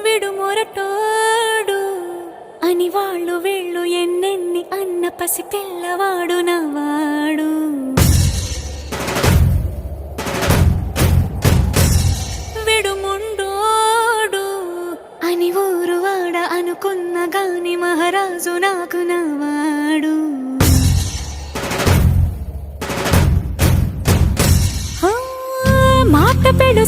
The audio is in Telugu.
విడు మొరటోడు అని వాళ్ళు వీళ్ళు ఎన్నెన్ని అన్న పసి పిల్లవాడు నవాడు. విడు ముండోడు అని ఊరు వాడ అనుకున్న గాని మహారాజు నాకు నవాడు. మాట పెడు